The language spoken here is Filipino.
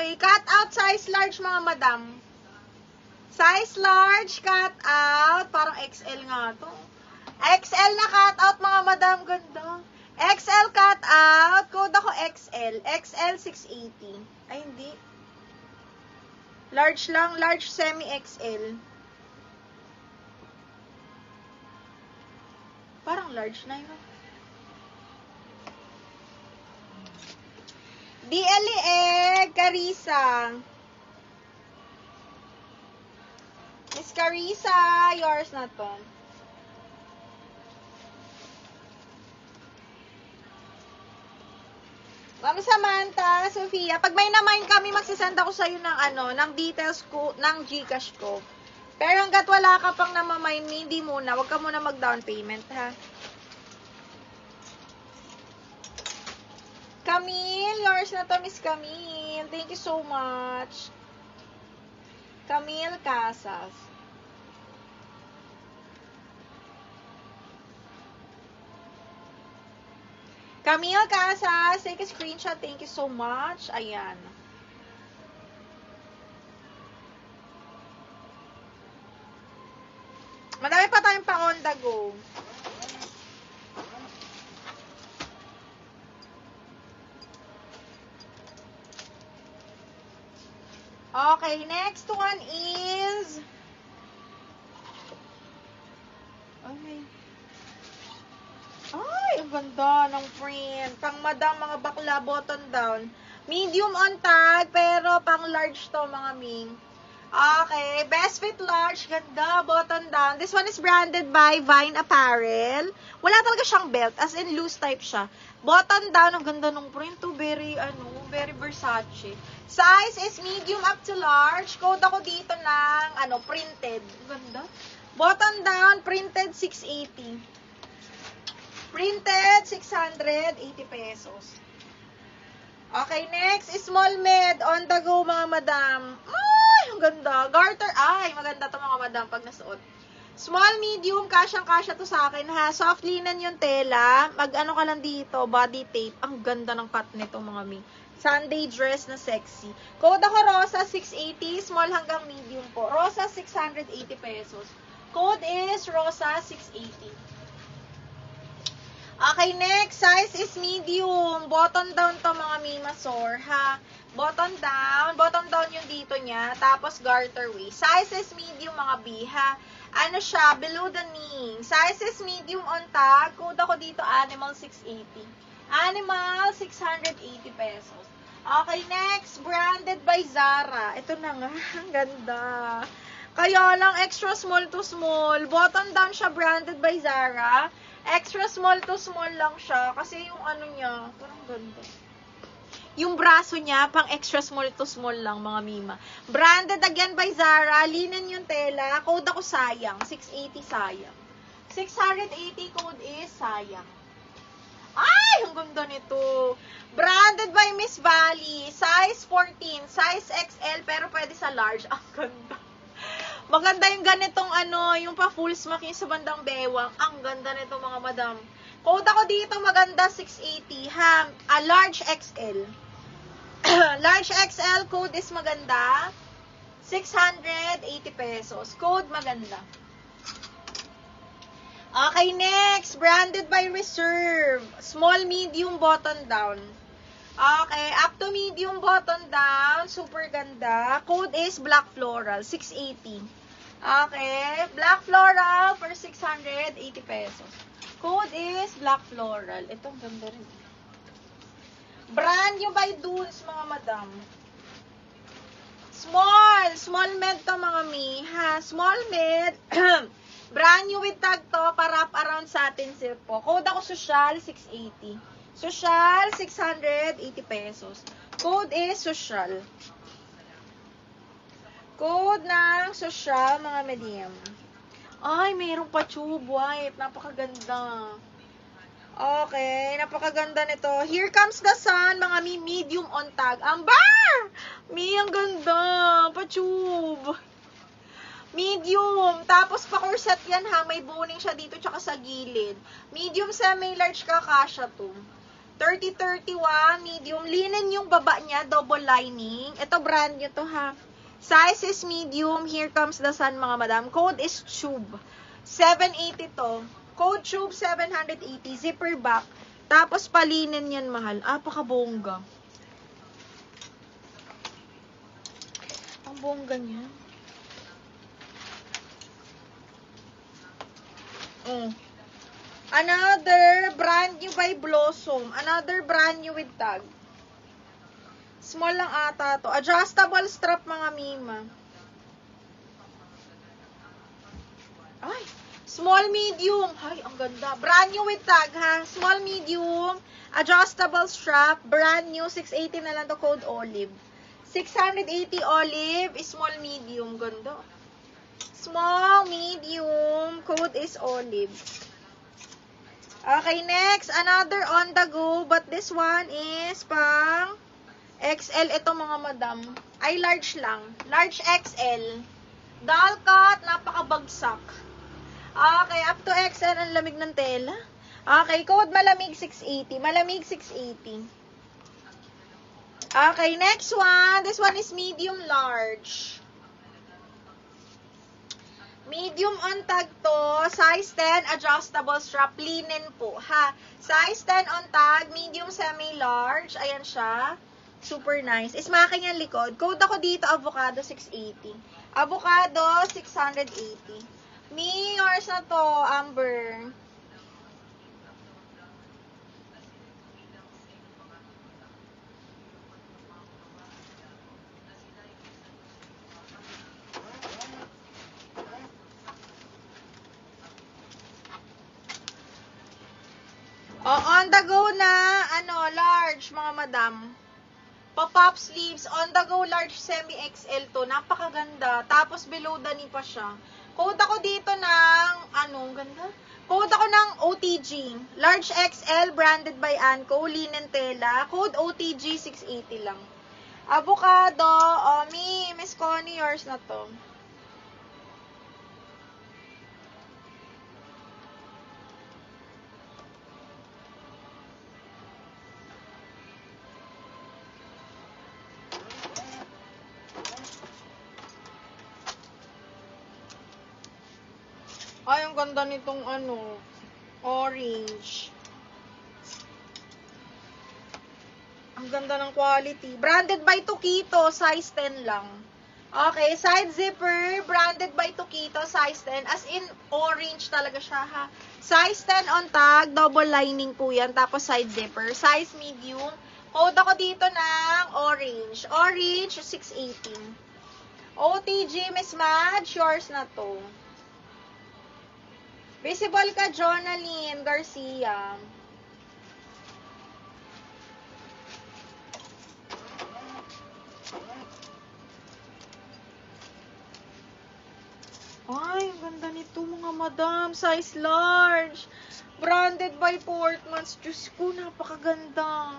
Okay, cut out size large mga madam. Size large, cut out. Parang XL nga to. XL na cut out mga madam. Ganda. XL cut out. Code ako XL. XL 680. Ay, hindi. Large lang. Large semi-XL. Parang large na yun. DLE Carissa. Miss Carissa, yours na to. Ma'am Samantha, Sofia, pag may na-mind kami, magsisend ako sa'yo ng ng details ko, ng Gcash ko. Pero hanggat wala ka pang namamind, hindi muna. Huwag ka muna mag-down payment, ha? Camille, yours na to, Miss Camille. Thank you so much. Camille Casas. Camille Casas, take a screenshot. Thank you so much. Ayan. Madami pa tayong pa on the go. Okay, next one is... Okay. Ay, ang ganda ng print. Pang madam, mga bakla, button down. Medium on tag, pero pang large to, mga ming. Okay, best fit large, ganda, button down. This one is branded by Vine Apparel. Wala talaga siyang belt, as in loose type siya. Button down, ang ganda ng print to, very Versace. Size is medium up to large. Code ako dito ng, printed. Ganda. Button down, printed 680. Printed 680 pesos. Okay, next is small med. On the go, mga madam. Ay, ang ganda. Garter. Ay, maganda to mga madam pag nasuot. Small, medium, kasyang-kasya to sa akin, ha. Soft linen yung tela. Mag-ano ka lang dito, body tape. Ang ganda ng cut nito, mga mi. Sunday dress na sexy. Code ako Rosa 680, small hanggang medium po. Rosa 680 pesos. Code is Rosa 680. Okay, next size is medium. Bottom down to mga mimasor, ha. Bottom down yung dito niya. Tapos garter waist. Size is medium mga B, ha. Ano siya, below the knee. Size is medium on tag. Code ako dito, Animal 680. Animal 680 pesos. Okay, next, branded by Zara. Ito na nga, ang ganda. Kaya lang, extra small to small. Bottom down siya, branded by Zara. Extra small to small lang siya. Kasi yung niya, parang ganda. Yung braso niya, pang extra small to small lang, mga mima. Branded again by Zara. Linen yung tela. Code ako sayang. 680 sayang. 680 code is sayang. Ay, ang ganda nito. Branded by Miss Valley. Size 14. Size XL, pero pwede sa large. Ang ganda. Maganda yung ganitong yung pa full smock yung sa bandang bewang. Ang ganda nito mga madam. Code ako dito maganda 680. Ha? Large XL. Large XL code is maganda. 680 pesos. Code maganda. Okay, next. Branded by Reserve. Small, medium, button down. Okay, up to medium, button down. Super ganda. Code is Black Floral. 680. Okay. Black Floral for 680 pesos. Code is Black Floral. Itong ganda rin. Brand new by Dunes, mga madam. Small. Small med to, mga mi. Ha? Small med. Brand new with tag to, para around satin silk po. Code ako Social 680. Social 680 pesos. Code is Social. Code ng Social, mga medium. Ay, mayroong pa tube white. Napakaganda. Okay, napakaganda nito. Here comes the sun, mga mi, medium on tag. Amber! Mi, ang ganda. Pa-tube. Medium. Tapos pa-corset yan, ha. May boning siya dito tsaka sa gilid. Medium, semi-large ka, kasha to. 30-31, medium. Linen yung baba niya, double lining. Ito brand nyo to ha. Size is medium. Here comes the sun mga madam. Code is tube. 780 to. Code tube 780. Zipper back. Tapos palinen yan mahal. Apakabongga. Ang bongga niya. Another brand new by Blossom. Another brand new with tag. Small lang ata to. Adjustable strap mga mima. Ay, small medium. Ay, ang ganda. Brand new with tag ha. Small medium. Adjustable strap. Brand new. 680 na lang to. Code olive. 680 olive. Small medium. Ganda. Small medium. Code is olive. Okay, next. Another on the go. But this one is pang XL. Ito mga madam. Ay, large lang. Large XL. Doll cut. Napakabagsak. Okay, up to XL. Ang lamig ng tela. Okay, code malamig 680. Malamig 680. Okay, next one. This one is medium large. Medium on tag to, size 10, adjustable strap, linen po, ha. Size 10 on tag, medium semi-large, ayan siya. Super nice. Ismakin yung likod. Code ako dito, avocado 680. Avocado 680. Me, yours na to, Amber. On the go na, large, mga madam. Pop-up sleeves, on the go large semi-XL to. Napakaganda. Tapos below the knee pa siya. Code ako dito ng, ganda? Code ako ng OTG. Large XL, branded by Anco, linen tela. Code OTG 680 lang. Avocado, Miss Connie, yours na to. Ay, ang ganda nitong orange. Ang ganda ng quality. Branded by Tukito, size 10 lang. Okay, side zipper, branded by Tukito, size 10. As in, orange talaga siya, ha. Size 10 on tag, double lining po yan. Tapos side zipper, size medium. Code ako dito ng orange. Orange, 680. OTG, Miss Madge, yours na to. Visible ka, Jonaline Garcia. Ay, ang ganda nito mga madam. Size large. Branded by Portmans. Diyos ko, napakaganda.